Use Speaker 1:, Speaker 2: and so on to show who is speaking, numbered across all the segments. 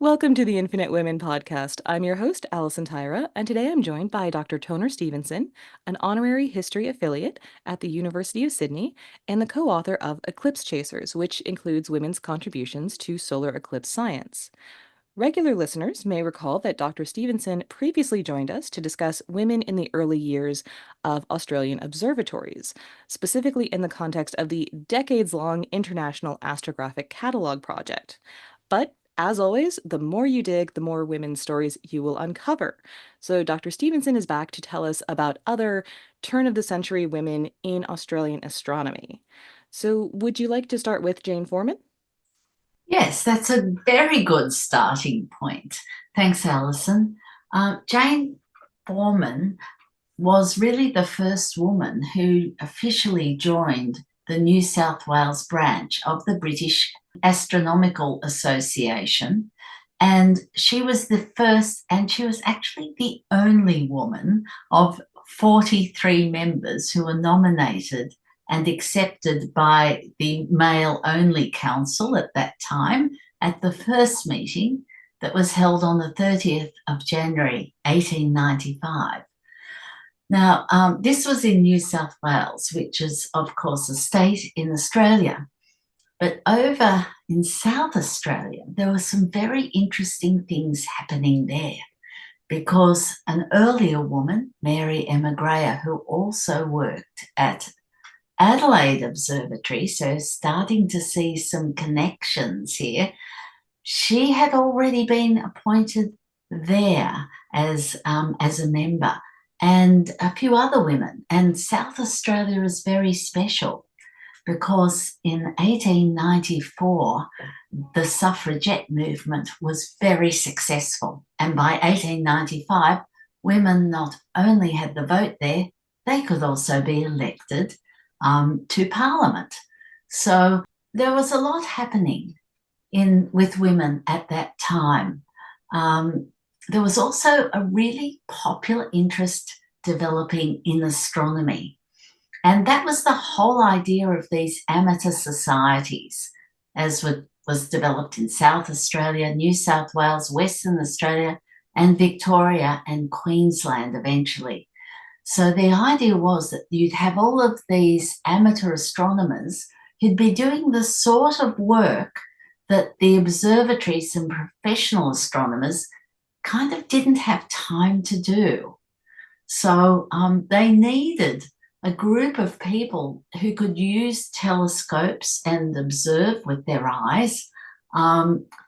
Speaker 1: Welcome to the Infinite Women podcast. I'm your host, Alison Tyra, and today I'm joined by Dr. Toner Stevenson, an honorary history affiliate at the University of Sydney and the co-author of Eclipse Chasers, which includes women's contributions to solar eclipse science. Regular listeners may recall that Dr. Stevenson previously joined us to discuss women in the early years of Australian observatories, specifically in the context of the decades-long International Astrographic Catalogue project. But as always, the more you dig, the more women's stories you will uncover. So Dr. Stevenson is back to tell us about other turn-of-the-century women in Australian astronomy. So would you like to start with Jane Foreman?
Speaker 2: Yes, that's a very good starting point. Thanks, Alison. Jane Foreman was really the first woman who officially joined the New South Wales branch of the British Astronomical Association. And she was the first, and she was actually the only woman of 43 members who were nominated and accepted by the male-only council at that time at the first meeting that was held on the 30th of January, 1895. Now, this was in New South Wales, which is, of course, a state in Australia. But over in South Australia, there were some very interesting things happening there because an earlier woman, Mary Emma Greer, who also worked at Adelaide Observatory, so starting to see some connections here, she had already been appointed there as a member, and a few other women. And South Australia is very special because in 1894, the suffragette movement was very successful. And by 1895, women not only had the vote there, they could also be elected to Parliament. So there was a lot happening with women at that time. There was also a really popular interest developing in astronomy. And that was the whole idea of these amateur societies, as was developed in South Australia, New South Wales, Western Australia, and Victoria and Queensland eventually. So the idea was that you'd have all of these amateur astronomers who'd be doing the sort of work that the observatories and professional astronomers kind of didn't have time to do. So they needed a group of people who could use telescopes and observe with their eyes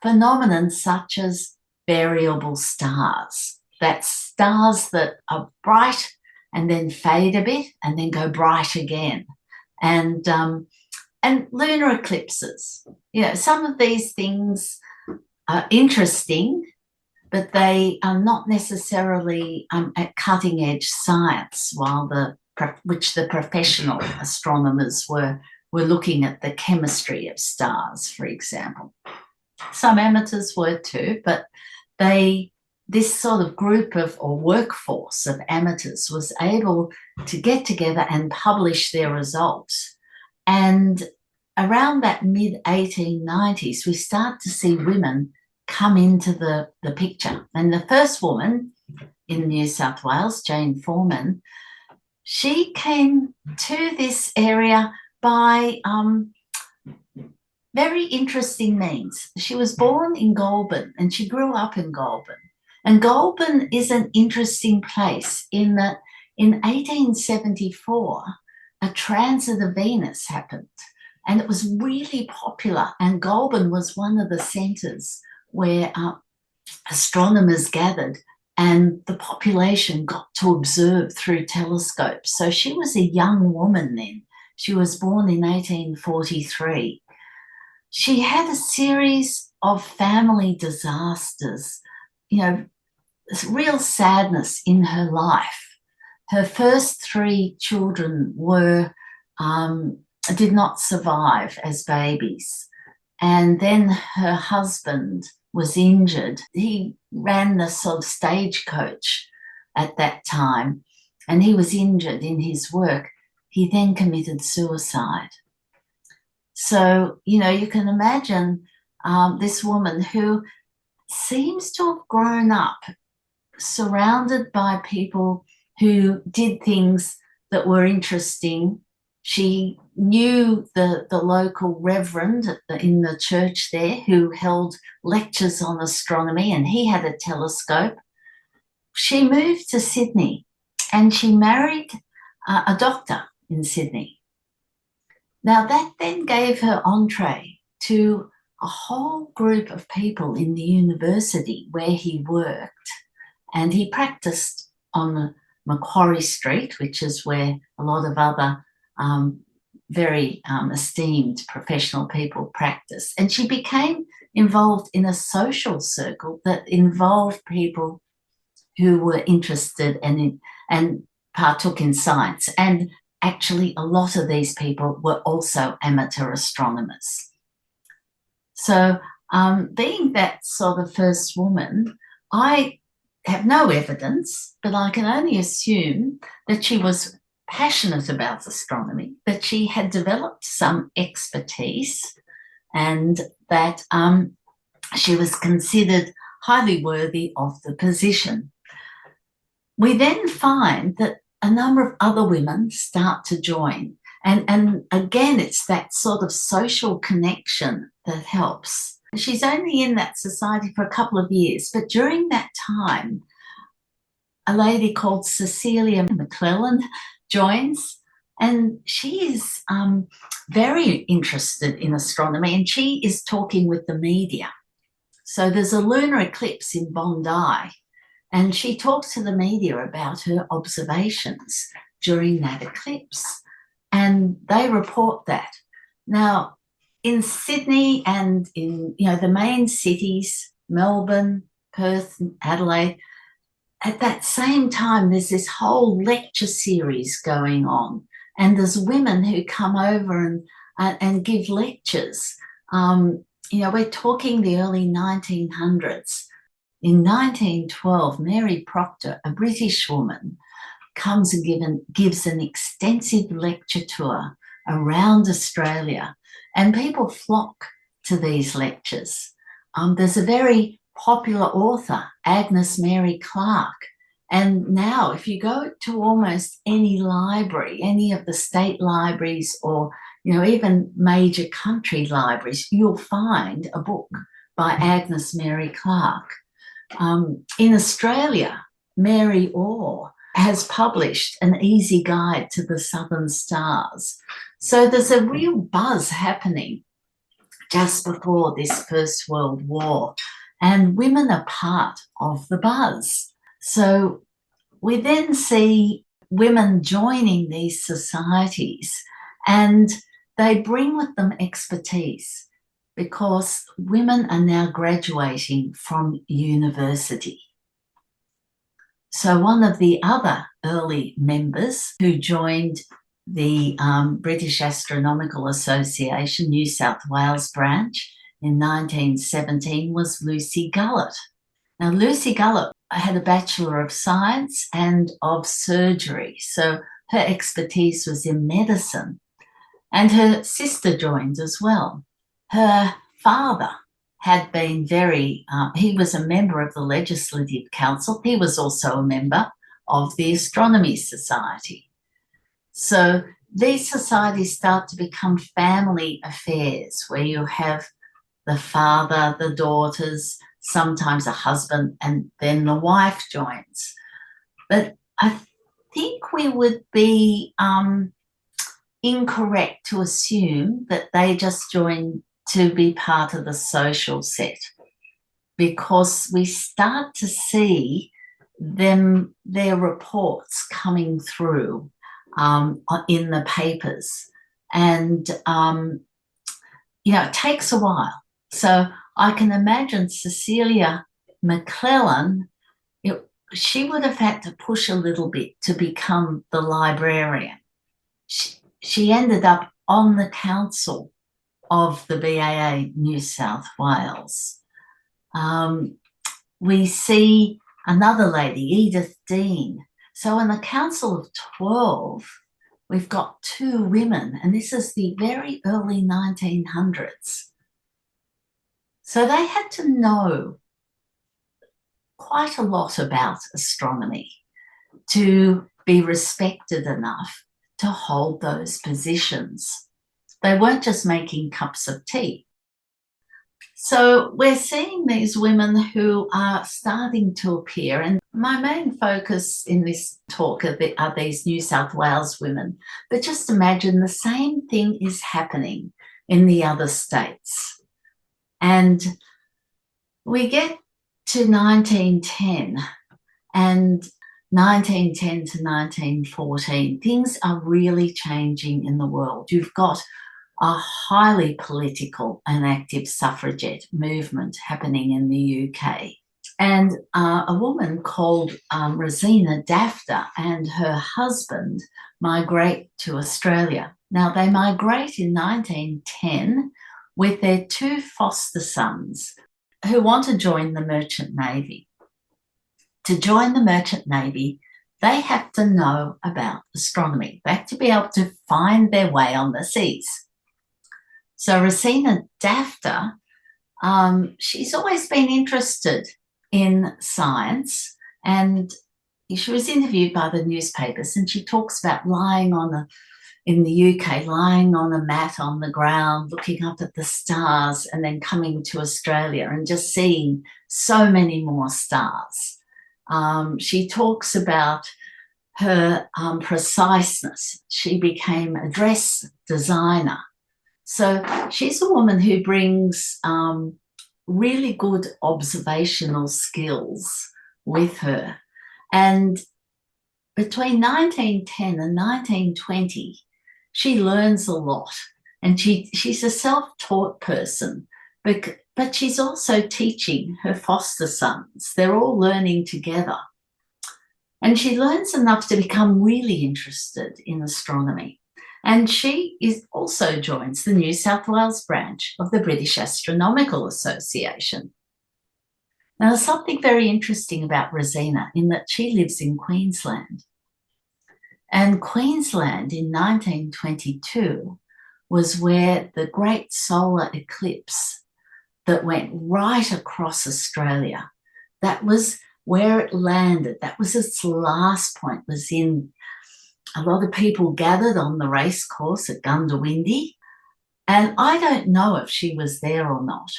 Speaker 2: phenomena such as variable stars. That's stars that are bright and then fade a bit and then go bright again. And lunar eclipses. Some of these things are interesting, but they are not necessarily at cutting edge science, which the professional astronomers were looking at the chemistry of stars, for example. Some amateurs were too, but this sort of group or workforce of amateurs was able to get together and publish their results. And around that mid-1890s, we start to see women come into the picture. And the first woman in New South Wales, Jane Foreman, she came to this area by very interesting means. She was born in Goulburn and she grew up in Goulburn. And Goulburn is an interesting place in that in 1874, a transit of Venus happened and it was really popular. And Goulburn was one of the centres where astronomers gathered and the population got to observe through telescopes. So she was a young woman then. She was born in 1843. She had a series of family disasters, real sadness in her life. Her first three children did not survive as babies. And then her husband was injured. He ran the sort of stagecoach at that time, and he was injured in his work. He then committed suicide. So, you can imagine this woman who seems to have grown up surrounded by people who did things that were interesting. She knew the local reverend in the church there who held lectures on astronomy, and he had a telescope. She moved to Sydney and she married a doctor in Sydney. Now, that then gave her entree to a whole group of people in the university where he worked, and he practiced on Macquarie Street, which is where a lot of other very esteemed professional people practice. And she became involved in a social circle that involved people who were interested and partook in science. And actually, a lot of these people were also amateur astronomers. So, being that sort of first woman, I have no evidence, but I can only assume that she was passionate about astronomy, that she had developed some expertise, and that she was considered highly worthy of the position. We then find that a number of other women start to join. And again, it's that sort of social connection that helps. She's only in that society for a couple of years, but during that time, a lady called Cecilia McClellan joins, and she is very interested in astronomy, and she is talking with the media. So there's a lunar eclipse in Bondi, and she talks to the media about her observations during that eclipse, and they report that. Now, in Sydney and in the main cities, Melbourne, Perth, Adelaide, at that same time, there's this whole lecture series going on, and there's women who come over and give lectures. We're talking the early 1900s. In 1912, Mary Proctor, a British woman, comes and gives an extensive lecture tour around Australia, and people flock to these lectures. There's a very popular author, Agnes Mary Clark, and now if you go to almost any library, any of the state libraries or even major country libraries, you'll find a book by Agnes Mary Clark. In Australia, Mary Orr has published An Easy Guide to the Southern Stars. So there's a real buzz happening just before this First World War, and women are part of the buzz. So we then see women joining these societies, and they bring with them expertise because women are now graduating from university. So one of the other early members who joined the British Astronomical Association New South Wales branch in 1917 was Lucy Gullett. Now, Lucy Gullett had a Bachelor of Science and of Surgery, so her expertise was in medicine, and her sister joined as well. Her father had been he was a member of the Legislative Council. He was also a member of the Astronomy Society. So these societies start to become family affairs where you have the father, the daughters, sometimes a husband, and then the wife joins. But I think we would be incorrect to assume that they just join to be part of the social set, because we start to see their reports coming through in the papers, and it takes a while. So I can imagine Cecilia McClellan, she would have had to push a little bit to become the librarian. She ended up on the council of the BAA New South Wales. We see another lady, Edith Dean. So in the Council of 12, we've got two women, and this is the very early 1900s. So they had to know quite a lot about astronomy to be respected enough to hold those positions. They weren't just making cups of tea. So we're seeing these women who are starting to appear, and my main focus in this talk are these New South Wales women. But just imagine the same thing is happening in the other states. And we get to 1910, and 1910 to 1914, things are really changing in the world. You've got a highly political and active suffragette movement happening in the UK. And a woman called Rosina Dafter and her husband migrate to Australia. Now, they migrate in 1910 with their two foster sons who want to join the Merchant Navy. To join the Merchant Navy, they have to know about astronomy. They have to be able to find their way on the seas. So Rosina Dafter, she's always been interested in science, and she was interviewed by the newspapers, and she talks about in the UK, lying on a mat on the ground, looking up at the stars, and then coming to Australia and just seeing so many more stars. She talks about her preciseness. She became a dress designer. So she's a woman who brings really good observational skills with her. And between 1910 and 1920, she learns a lot. And she's a self-taught person, but she's also teaching her foster sons. They're all learning together. And she learns enough to become really interested in astronomy. And she also joins the New South Wales branch of the British Astronomical Association. Now, there's something very interesting about Rosina in that she lives in Queensland. And Queensland in 1922 was where the great solar eclipse that went right across Australia, that was where it landed. That was its last point, was in a lot of people gathered on the race course at Gundawindi, and I don't know if she was there or not,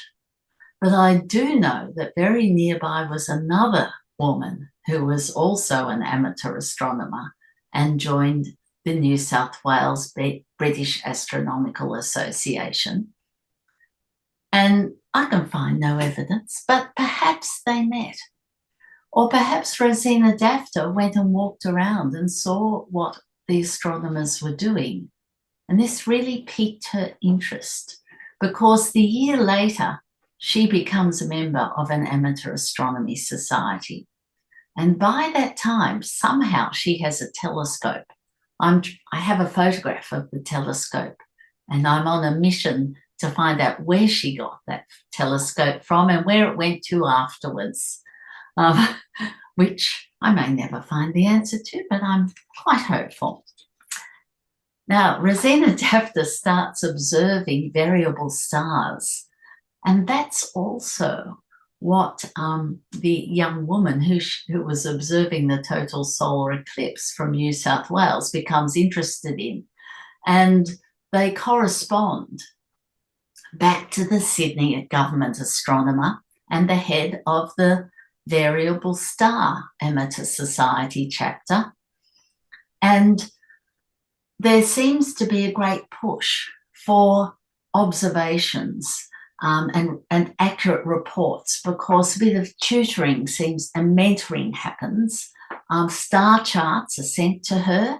Speaker 2: but I do know that very nearby was another woman who was also an amateur astronomer and joined the New South Wales British Astronomical Association. And I can find no evidence, but perhaps they met. Or perhaps Rosina Dafter went and walked around and saw what the astronomers were doing. And this really piqued her interest, because the year later, she becomes a member of an amateur astronomy society. And by that time, somehow she has a telescope. I have a photograph of the telescope, and I'm on a mission to find out where she got that telescope from and where it went to afterwards. Which I may never find the answer to, but I'm quite hopeful. Now, Rosina Dafter starts observing variable stars, and that's also what the young woman who was observing the total solar eclipse from New South Wales becomes interested in, and they correspond back to the Sydney government astronomer and the head of the Variable Star Amateur Society chapter. And there seems to be a great push for observations and accurate reports, because a bit of tutoring and mentoring happens. Star charts are sent to her,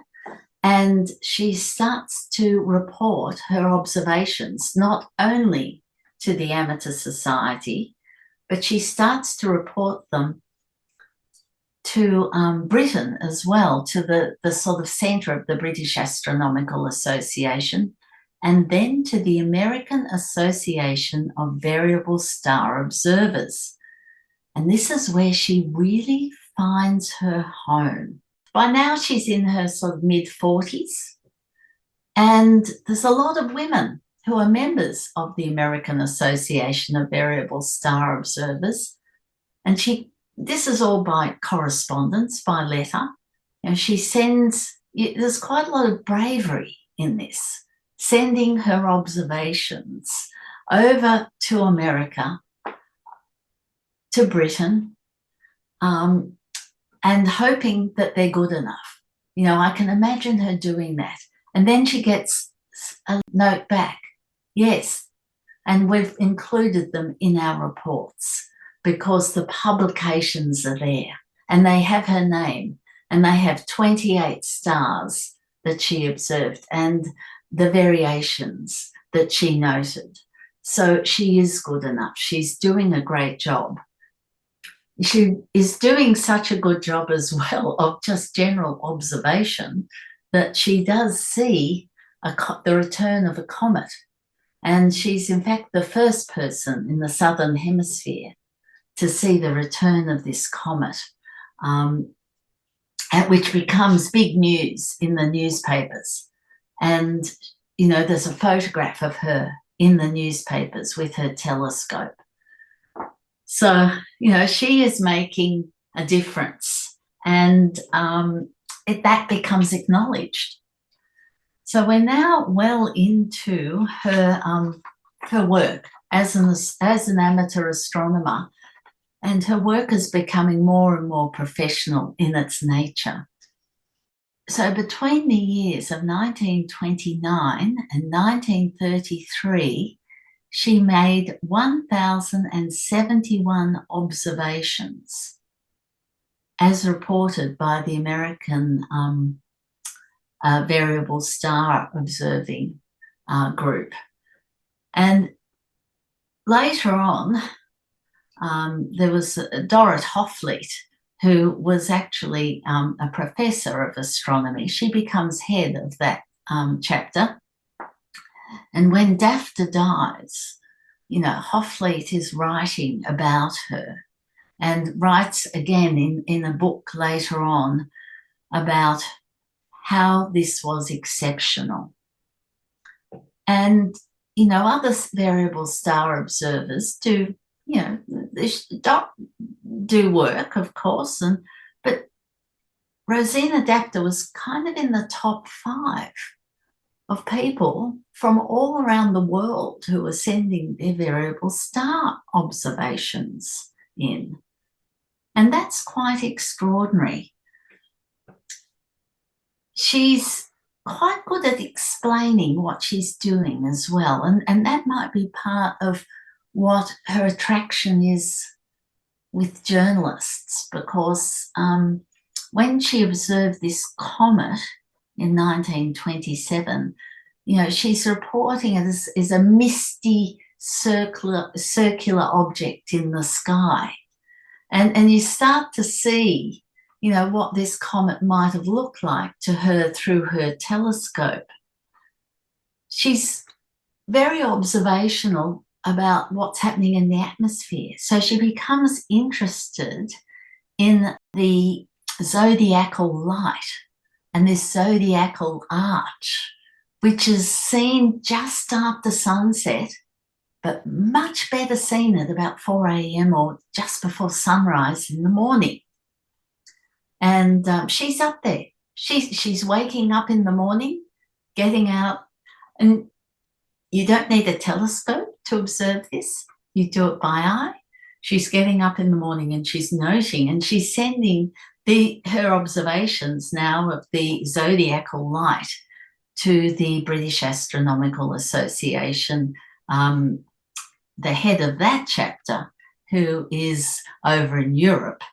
Speaker 2: and she starts to report her observations not only to the Amateur Society, but she starts to report them to Britain as well, to the sort of centre of the British Astronomical Association, and then to the American Association of Variable Star Observers. And this is where she really finds her home. By now, she's in her sort of mid-40s, and there's a lot of women who are members of the American Association of Variable Star Observers. And she this is all by correspondence, by letter. And she sends, there's quite a lot of bravery in this, sending her observations over to America, to Britain, and hoping that they're good enough. I can imagine her doing that. And then she gets a note back. Yes, and we've included them in our reports because the publications are there and they have her name and they have 28 stars that she observed and the variations that she noted. So she is good enough. She's doing a great job. She is doing such a good job as well of just general observation that she does see the return of a comet. And she's, in fact, the first person in the southern hemisphere to see the return of this comet, which becomes big news in the newspapers. And, there's a photograph of her in the newspapers with her telescope. So, she is making a difference, and that becomes acknowledged. So we're now well into her work as an amateur astronomer, and her work is becoming more and more professional in its nature. So between the years of 1929 and 1933, she made 1,071 observations, as reported by the American variable star observing group. And later on, there was Dorrit Hoffleit, who was actually a professor of astronomy. She becomes head of that chapter. And when Dafta dies, Hoffleit is writing about her and writes again in a book later on about how this was exceptional. And, other variable star observers do work, of course, but Rosina Dafta was kind of in the top 5 of people from all around the world who were sending their variable star observations in. And that's quite extraordinary. She's quite good at explaining what she's doing as well. And that might be part of what her attraction is with journalists, because when she observed this comet in 1927, she's reporting it as a misty circular object in the sky. And you start to see, what this comet might have looked like to her through her telescope. She's very observational about what's happening in the atmosphere. So she becomes interested in the zodiacal light and this zodiacal arch, which is seen just after sunset, but much better seen at about 4 a.m. or just before sunrise in the morning. And she's up there. She's waking up in the morning, getting out, and you don't need a telescope to observe this. You do it by eye. She's getting up in the morning and she's noting, and she's sending her observations now of the zodiacal light to the British Astronomical Association, the head of that chapter, who is over in Europe.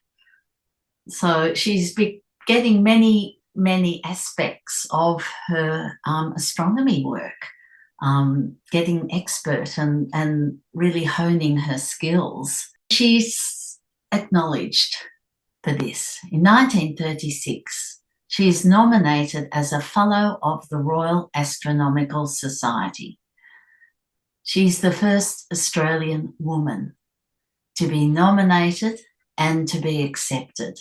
Speaker 2: So she's getting many, many aspects of her astronomy work, getting expert and really honing her skills. She's acknowledged for this. In 1936, she is nominated as a Fellow of the Royal Astronomical Society. She's the first Australian woman to be nominated and to be accepted.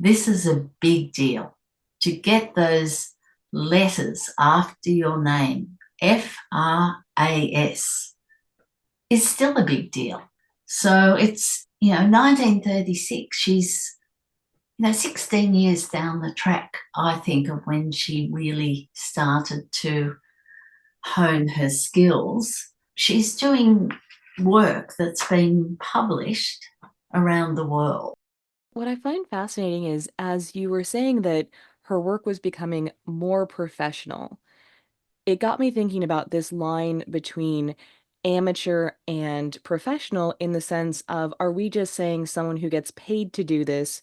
Speaker 2: This is a big deal. To get those letters after your name, FRAS, is still a big deal. So it's 1936, she's 16 years down the track, I think, of when she really started to hone her skills. She's doing work that's been published around the world.
Speaker 1: What I find fascinating is, as you were saying that her work was becoming more professional, it got me thinking about this line between amateur and professional in the sense of, are we just saying someone who gets paid to do this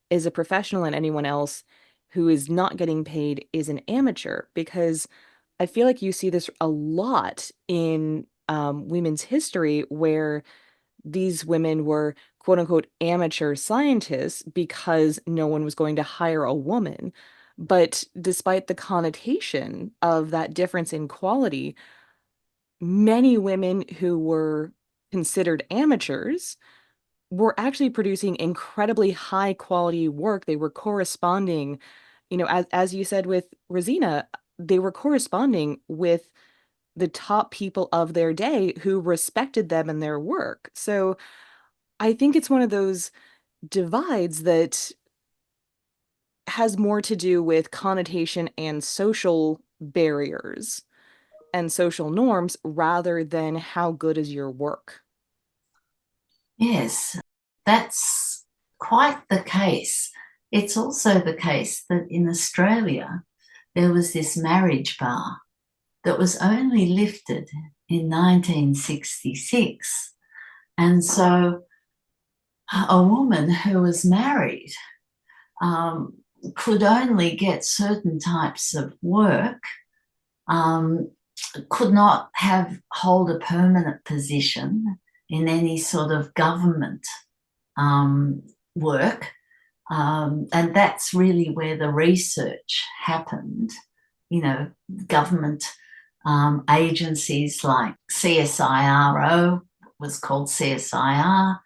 Speaker 1: is a professional and anyone else who is not getting paid is an amateur? Because I feel like you see this a lot in women's history where these women were quote unquote amateur scientists because no one was going to hire a woman. But despite the connotation of that difference in quality, many women who were considered amateurs were actually producing incredibly high quality work. They were corresponding, as you said with Rosina, they were corresponding with the top people of their day who respected them and their work. So I think it's one of those divides that has more to do with connotation and social barriers and social norms rather than how good is your work.
Speaker 2: Yes, that's quite the case. It's also the case that in Australia, there was this marriage bar that was only lifted in 1966. And so a woman who was married um, could only get certain types of work, um, could not hold a permanent position in any sort of government um, work. And that's really where the research happened. Government agencies like CSIRO was called CSIR,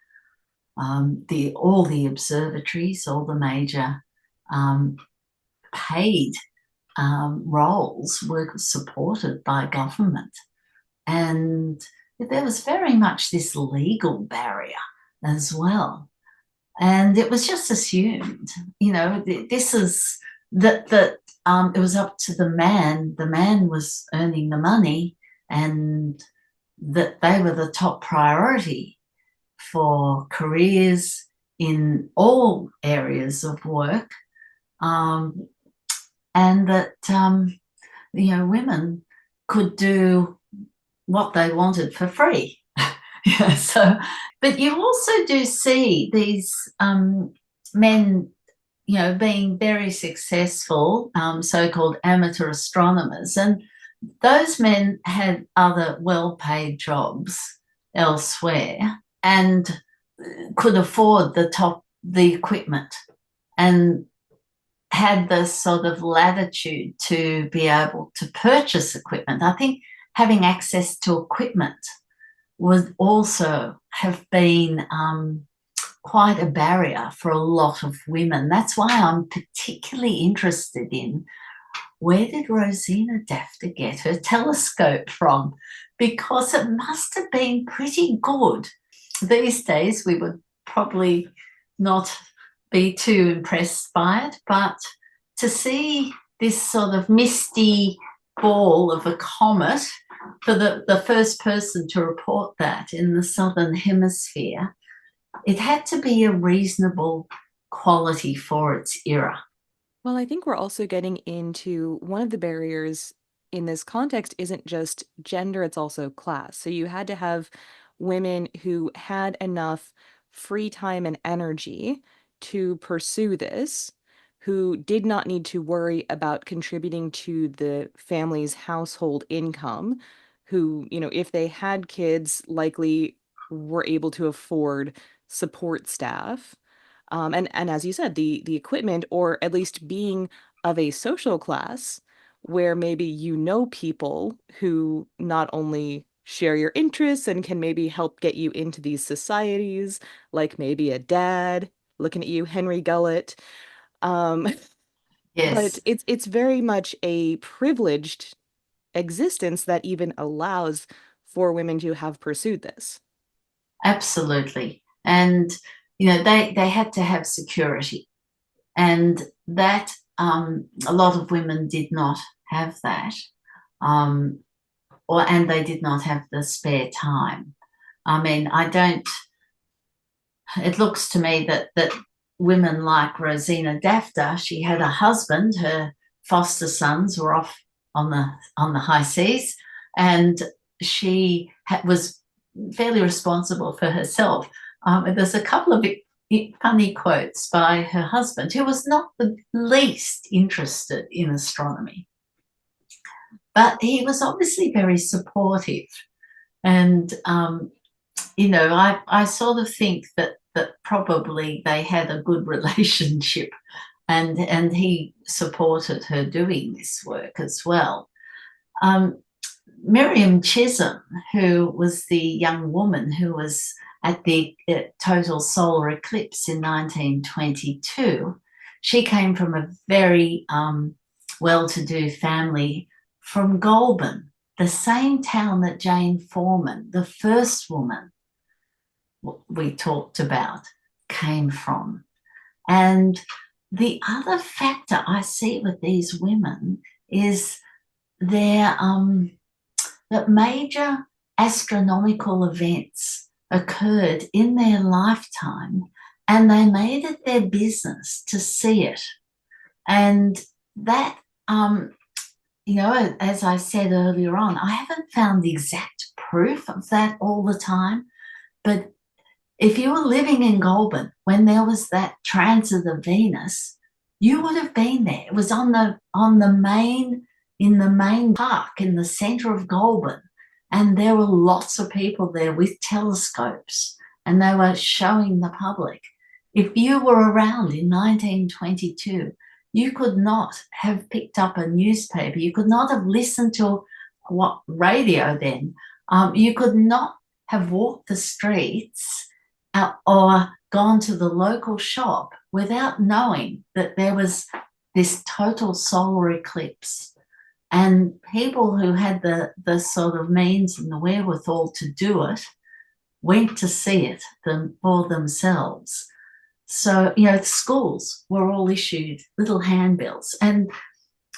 Speaker 2: all the observatories, all the major um, paid roles were supported by government. And there was very much this legal barrier as well. And it was just assumed, this is that it was up to the man. The man was earning the money, and that they were the top priority for careers in all areas of work, um, and that women could do what they wanted for free. Yeah, so, but you also do see these men, being very successful, so-called amateur astronomers, and those men had other well-paid jobs elsewhere and could afford the equipment and had the sort of latitude to be able to purchase equipment. I think having access to equipment would also have been quite a barrier for a lot of women. That's why I'm particularly interested in, where did Rosina Dafter get her telescope from? Because it must have been pretty good. These days, we would probably not be too impressed by it, but to see this sort of misty ball of a comet, for the first person to report that in the southern hemisphere, it had to be a reasonable quality for its era.
Speaker 1: Well, I think we're also getting into one of the barriers in this context isn't just gender, it's also class. So you had to have women who had enough free time and energy to pursue this, who did not need to worry about contributing to the family's household income, who, if they had kids, likely were able to afford support staff. And as you said, the equipment, or at least being of a social class where maybe people who not only share your interests and can maybe help get you into these societies, like maybe a dad, looking at you, Henry Gullett. Um, but
Speaker 2: Yes,
Speaker 1: it's very much a privileged existence that even allows for women to have pursued this.
Speaker 2: absolutely. And, they had to have security. And that, a lot of women did not have that. Um, and they did not have the spare time. I mean, it looks to me that women like Rosina Dafta, she had a husband, her foster sons were off on the high seas, and she was fairly responsible for herself. There's a couple of funny quotes by her husband, who was not the least interested in astronomy, but he was obviously very supportive. And I sort of think that probably they had a good relationship, and he supported her doing this work as well. Um, Miriam Chisholm, who was the young woman who was at the total solar eclipse in 1922, she came from a very well-to-do family from Goulburn, the same town that Jane Foreman, the first woman we talked about, came from. And the other factor I see with these women is their that major astronomical events occurred in their lifetime, and they made it their business to see it. And that, as I said earlier on, I haven't found the exact proof of that all the time, but if you were living in Goulburn when there was that transit of Venus, you would have been there. It was in the main park in the centre of Goulburn, and there were lots of people there with telescopes, and they were showing the public. If you were around in 1922, you could not have picked up a newspaper. You could not have listened to what radio then. You could not have walked the streets or gone to the local shop without knowing that there was this total solar eclipse. And people who had the sort of means and the wherewithal to do it went to see it for themselves. So, schools were all issued little handbills. And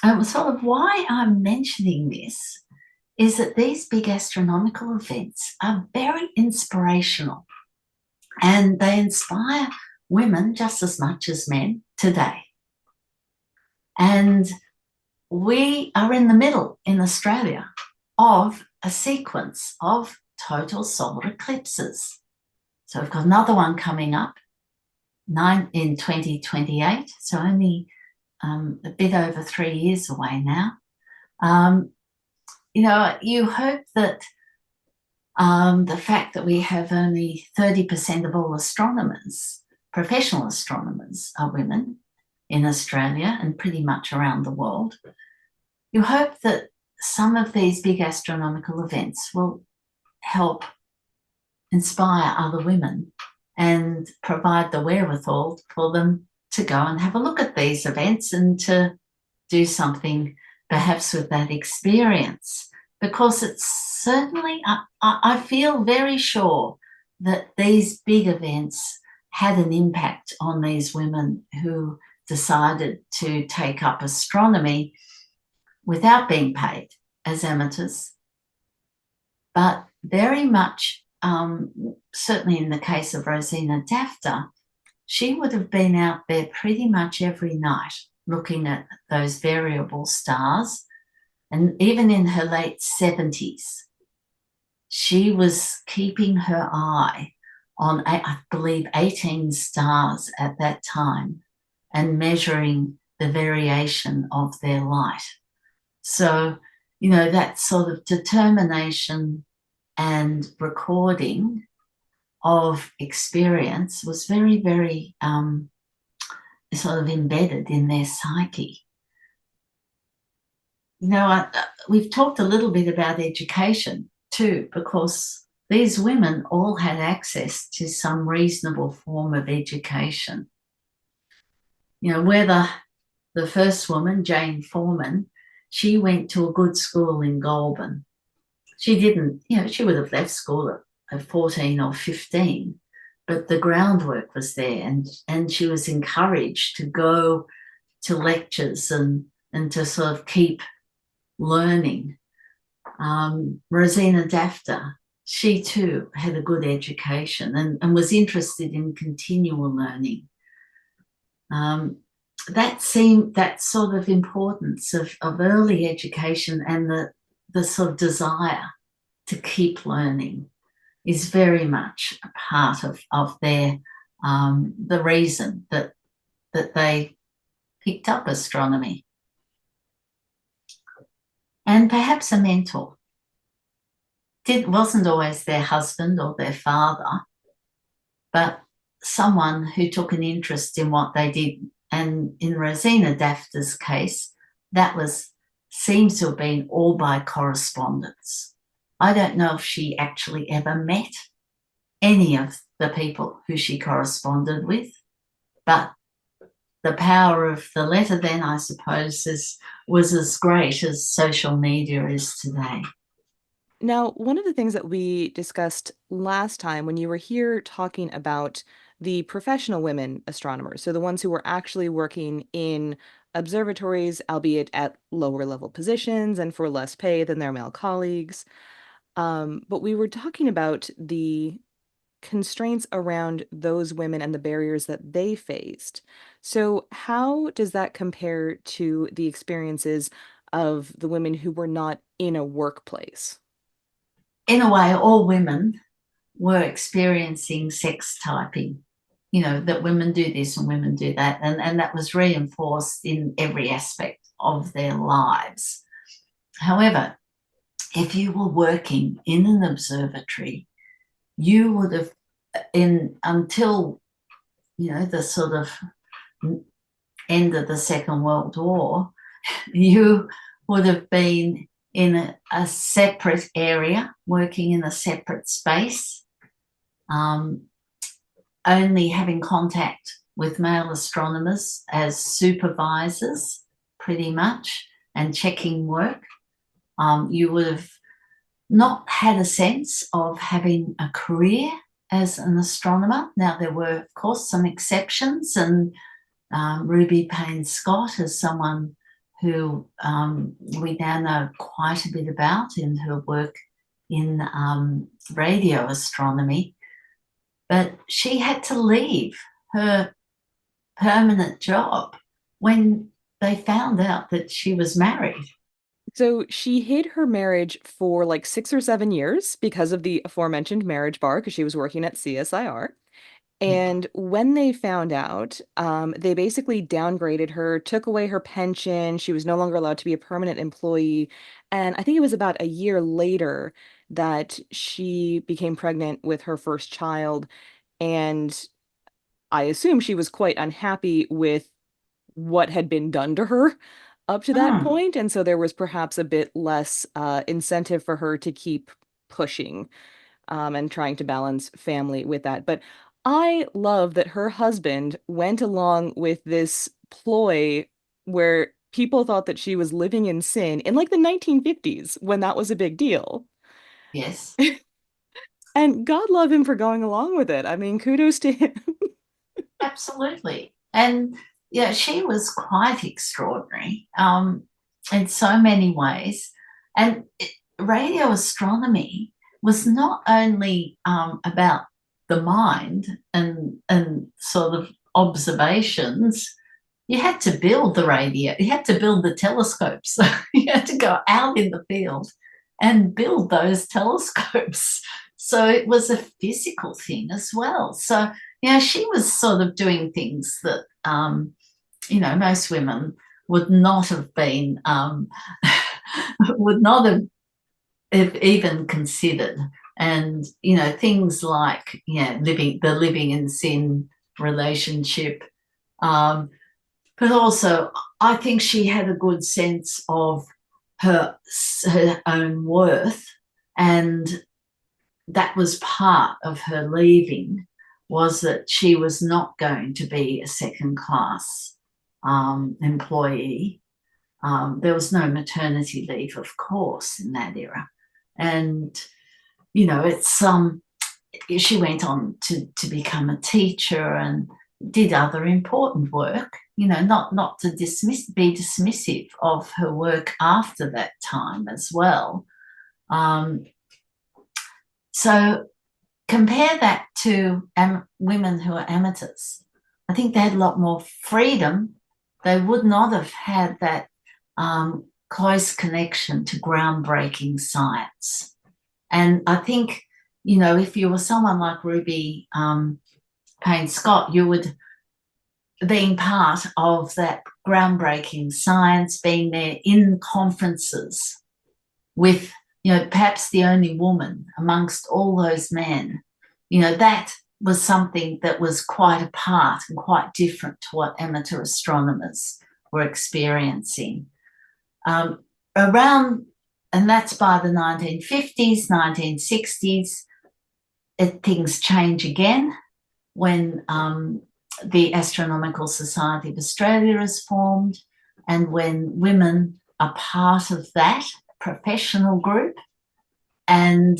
Speaker 2: sort of why I'm mentioning this is that these big astronomical events are very inspirational, and they inspire women just as much as men today. And we are in the middle in Australia of a sequence of total solar eclipses. So we've got another one coming up in 2028, so only a bit over 3 years away now. You hope that the fact that we have only 30% of all astronomers, professional astronomers, are women in Australia and pretty much around the world. You hope that some of these big astronomical events will help inspire other women and provide the wherewithal for them to go and have a look at these events and to do something perhaps with that experience. Because it's certainly, I feel very sure that these big events had an impact on these women who decided to take up astronomy without being paid as amateurs, but very much, certainly in the case of Rosina Dafta, she would have been out there pretty much every night looking at those variable stars. And even in her late 70s, she was keeping her eye on, I believe, 18 stars at that time and measuring the variation of their light. So, that sort of determination and recording of experience was very, very sort of embedded in their psyche. We've talked a little bit about education too, because these women all had access to some reasonable form of education. Whether the first woman, Jane Foreman, she went to a good school in Goulburn. She didn't, she would have left school at 14 or 15, but the groundwork was there, and she was encouraged to go to lectures and to sort of keep learning. Rosina Dafta, she too had a good education and was interested in continual learning. Um, that sort of importance of early education and the sort of desire to keep learning is very much a part of their the reason that they picked up astronomy. And perhaps a mentor. Wasn't always their husband or their father, but someone who took an interest in what they did. And in Rosina Dafta's case, that seems to have been all by correspondence. I don't know if she actually ever met any of the people who she corresponded with, but the power of the letter then, I suppose, was as great as social media is today.
Speaker 1: Now, one of the things that we discussed last time when you were here talking about the professional women astronomers, so the ones who were actually working in observatories, albeit at lower level positions and for less pay than their male colleagues. But we were talking about the constraints around those women and the barriers that they faced. So, how does that compare to the experiences of the women who were not in a workplace?
Speaker 2: In a way, all women were experiencing sex typing, that women do this and women do that. And that was reinforced in every aspect of their lives. However, if you were working in an observatory, you would have, until, the sort of end of the Second World War, you would have been in a separate area, working in a separate space, only having contact with male astronomers as supervisors, pretty much, and checking work. You would have not had a sense of having a career as an astronomer. Now, there were, of course, some exceptions, and Ruby Payne Scott is someone who we now know quite a bit about in her work in radio astronomy. But she had to leave her permanent job when they found out that she was married.
Speaker 1: So she hid her marriage for like 6 or 7 years because of the aforementioned marriage bar, because she was working at CSIR.
Speaker 2: Yeah.
Speaker 1: And when they found out, they basically downgraded her, took away her pension. She was no longer allowed to be a permanent employee. And I think it was about a year later that she became pregnant with her first child. And I assume she was quite unhappy with what had been done to her up to that
Speaker 2: Mm,
Speaker 1: point, and so there was perhaps a bit less incentive for her to keep pushing and trying to balance family with that. But I love that her husband went along with this ploy where people thought that she was living in sin in like the 1950s when that was a big deal.
Speaker 2: yes.
Speaker 1: And God love him for going along with it. I mean, kudos to him.
Speaker 2: Absolutely. And yeah, she was quite extraordinary in so many ways. And radio astronomy was not only about the mind and sort of observations. You had to build the radio, you had to build the telescopes. You had to go out in the field and build those telescopes. So it was a physical thing as well. So, she was sort of doing things that, most women would not have been, would not have even considered. And, things like, living in sin relationship. Um, but also, I think she had a good sense of her, her own worth, and that was part of her leaving, was that she was not going to be a second class employee. There was no maternity leave, of course, in that era. And, it's she went on to become a teacher and did other important work, not to be dismissive of her work after that time as well. So compare that to women who are amateurs. I think they had a lot more freedom. They would not have had that close connection to groundbreaking science. And I think, if you were someone like Ruby Payne Scott, you would, being part of that groundbreaking science, being there in conferences with, perhaps the only woman amongst all those men, that was something that was quite apart and quite different to what amateur astronomers were experiencing. Around, and that's by the 1950s, 1960s, things change again when the Astronomical Society of Australia is formed, and when women are part of that professional group. And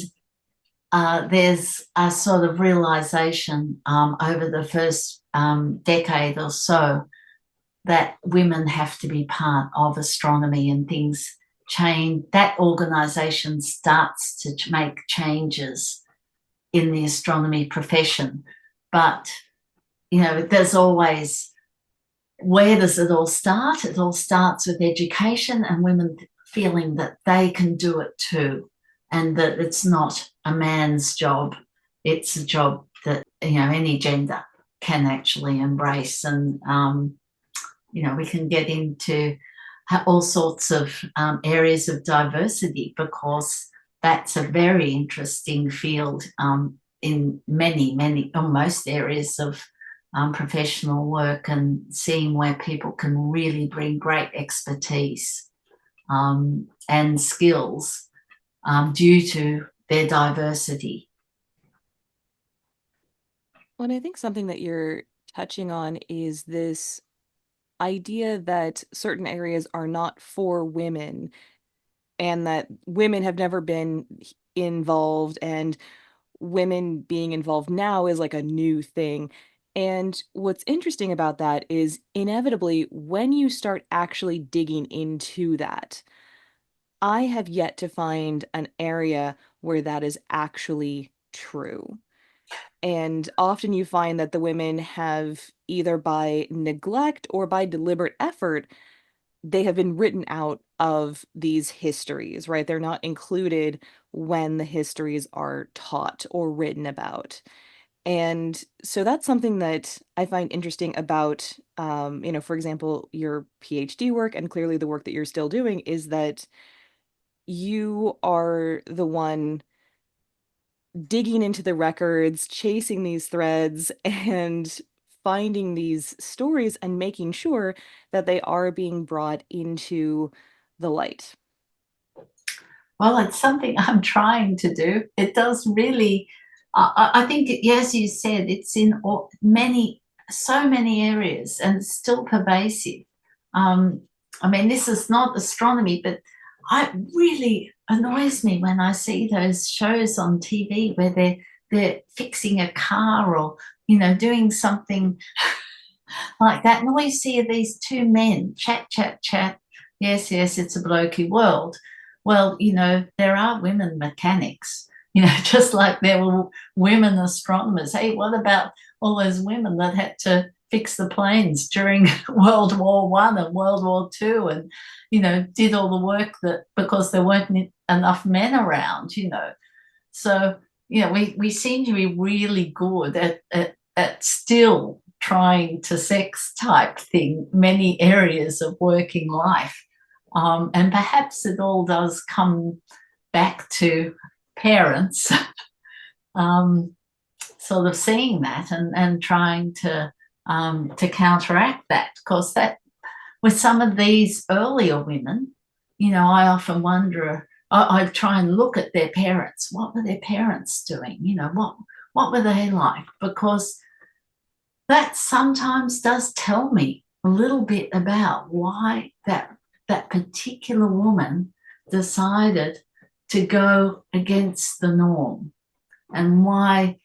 Speaker 2: there's a sort of realisation over the first decade or so that women have to be part of astronomy, and things change. That organisation starts to make changes in the astronomy profession. But, there's always, where does it all start? It all starts with education and women feeling that they can do it too, and that it's not a man's job. It's a job that, any gender can actually embrace. And, we can get into all sorts of areas of diversity, because that's a very interesting field in many, almost areas of professional work, and seeing where people can really bring great expertise and skills due to their diversity.
Speaker 1: Well, and I think something that you're touching on is this idea that certain areas are not for women and that women have never been involved, and women being involved now is like a new thing. And what's interesting about that is inevitably when you start actually digging into that, I have yet to find an area where that is actually true. And often you find that the women have, either by neglect or by deliberate effort, they have been written out of these histories, right? They're not included when the histories are taught or written about. And so that's something that I find interesting about, for example, your PhD work, and clearly the work that you're still doing, is that you are the one digging into the records, chasing these threads, and finding these stories and making sure that they are being brought into the light.
Speaker 2: Well, it's something I'm trying to do. It does really, I think, as you said, it's in so many areas, and it's still pervasive. I mean, this is not astronomy, but it really annoys me when I see those shows on TV where they're fixing a car, or, doing something like that. And all you see are these two men chat, chat, chat. Yes, yes, it's a blokey world. Well, there are women mechanics, just like there were women astronomers. Hey, what about all those women that had to fix the planes during World War One and World War Two, and, did all the work that, because there weren't enough men around, So, we seem to be really good at still trying to sex type thing many areas of working life. And perhaps it all does come back to parents sort of seeing that and trying to counteract that. Because that, with some of these earlier women, I often wonder, I try and look at their parents. What were their parents doing? What were they like? Because that sometimes does tell me a little bit about why that particular woman decided to go against the norm, and why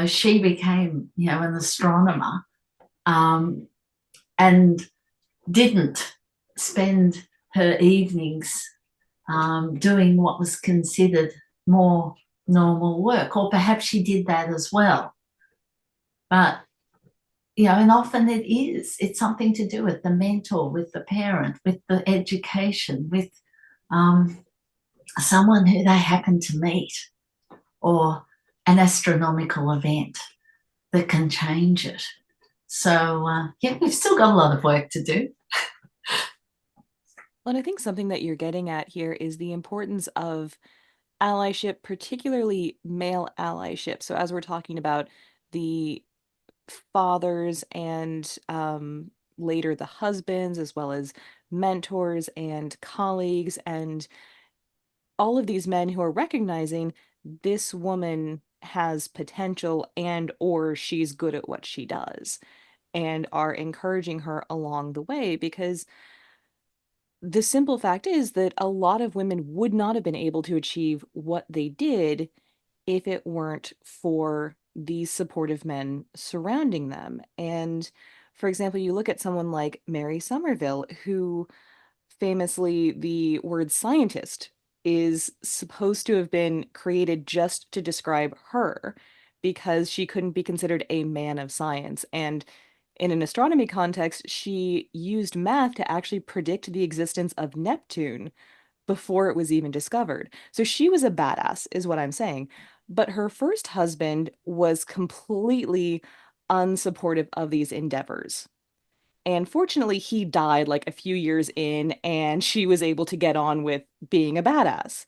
Speaker 2: she became, an astronomer, um, and didn't spend her evenings doing what was considered more normal work, or perhaps she did that as well. But, and often it's something to do with the mentor, with the parent, with the education, with um, someone who they happen to meet, or an astronomical event that can change it. So, yeah, we've still got a lot of work to do.
Speaker 1: Well, and I think something that you're getting at here is the importance of allyship, particularly male allyship. So, as we're talking about the fathers and later the husbands, as well as mentors and colleagues, and all of these men who are recognizing this woman has potential and or she's good at what she does and are encouraging her along the way, because the simple fact is that a lot of women would not have been able to achieve what they did if it weren't for these supportive men surrounding them. And for example, you look at someone like Mary Somerville, who famously, the word scientist is supposed to have been created just to describe her because she couldn't be considered a man of science. And in an astronomy context, she used math to actually predict the existence of Neptune before it was even discovered. So she was a badass, is what I'm saying. But her first husband was completely unsupportive of these endeavors. And fortunately, he died like a few years in, and she was able to get on with being a badass.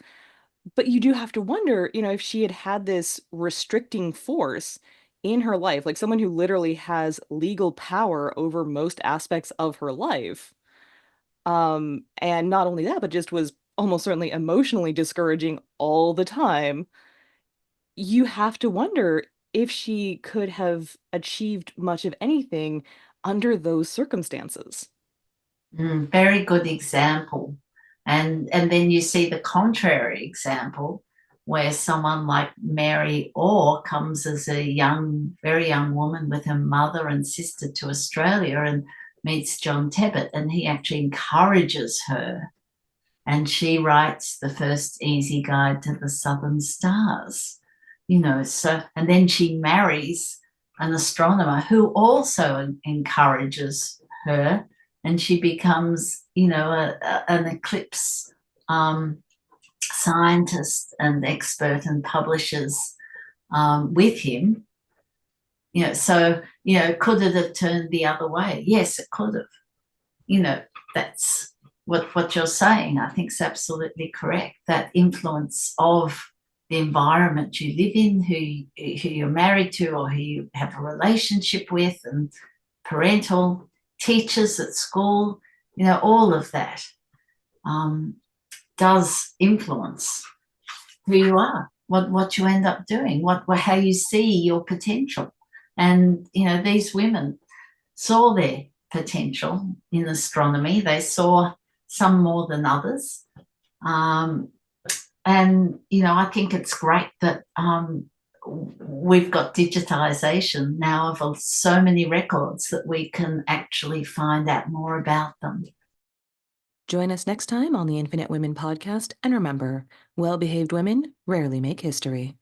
Speaker 1: But you do have to wonder, if she had had this restricting force in her life, like someone who literally has legal power over most aspects of her life. And not only that, but just was almost certainly emotionally discouraging all the time. You have to wonder if she could have achieved much of anything under those circumstances.
Speaker 2: Very good example. And then you see the contrary example where someone like Mary Orr comes as a very young woman with her mother and sister to Australia and meets John Tebbit, and he actually encourages her. And she writes the first easy guide to the Southern Stars. So, and then she marries an astronomer who also encourages her, and she becomes, an eclipse um, scientist and expert, and publishes with him. So, could it have turned the other way? Yes, it could have. That's what you're saying. I think is absolutely correct. That influence of the environment you live in, who you're married to, or who you have a relationship with, and parental, teachers at school, all of that um, does influence who you are, what you end up doing, how you see your potential. And these women saw their potential in astronomy. They saw some more than others. Um, and, I think it's great that we've got digitization now of so many records that we can actually find out more about them.
Speaker 1: Join us next time on the Infinite Women podcast, and remember, well behaved women rarely make history.